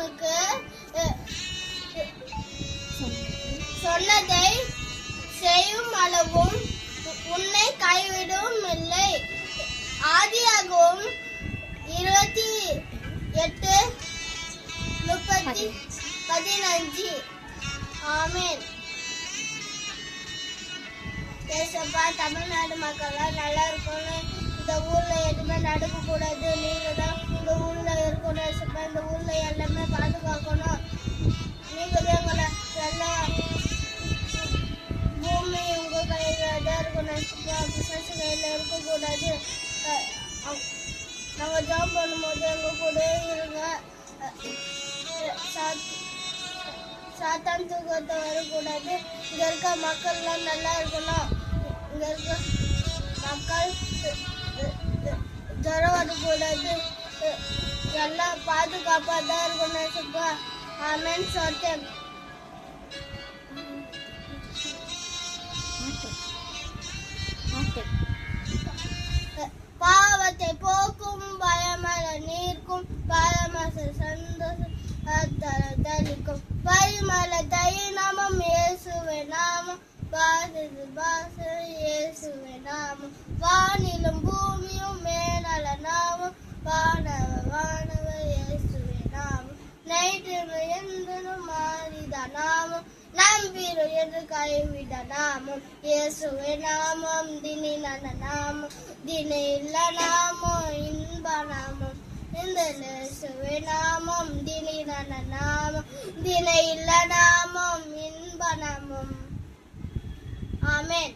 உனக்கு சொன்னதை செய்யும் அளவும் உன்னை கைவிடும் இல்லை. ஆதியாகவும் 28:15. ஆமென். ஏசப்பா, தமிழ்நாடு மக்கள்லாம் நல்லா இருக்கணும். இந்த ஊர்ல எதுவுமே நடக்க கூடாது. நீங்க தான் இந்த ஊர்ல இருக்கணும். ஏசப்பா, இந்த ஊர்ல எல்லாமே பாதுகாக்கணும். நீங்க தான் எங்களை எல்லாம் பூமி உங்க கையில தான் இருக்கணும். ஏசப்பா, பிசாசு கையில இருக்கக்கூடாது. நாங்க ஜாப் பண்ணும்போது எங்க கூட இருங்க. சாத்தான் தூக்கத்தை வரக்கூடாது. இங்க இருக்க மக்கள்லாம் நல்லா இருக்கணும். இங்க இருக்க மக்கள் ஜரம் வரக்கூடாது. எல்லாம் பாதுகாப்பா தான் இருக்கணும். சுப்பா ஆமென் சொன்னேன். பாவத்தை போக்கும் பயமர நீர்க்கும் பாலமச சந்தோஷம் தளிக்கும் பரிமள தைநாமம் இயேசுவே நாமம் பாச இயேசுவே நாமம் வானிலும் பூமியும் மேனல நாமம் வானவ இயேசுவே நாமம் நைட்டு என்றும் மாறித நாமம் நம்பிரு என்று கைவிட நாமம் இயேசுவே நாமம் தினி நன நாமம் தினை இல்ல நாமம் இன்ப நாமம் இந்த இயேசுவே நாமம் தினி நன நாமம் தினை இல்ல நாமம் இன்ப நாமம். ஆமென்.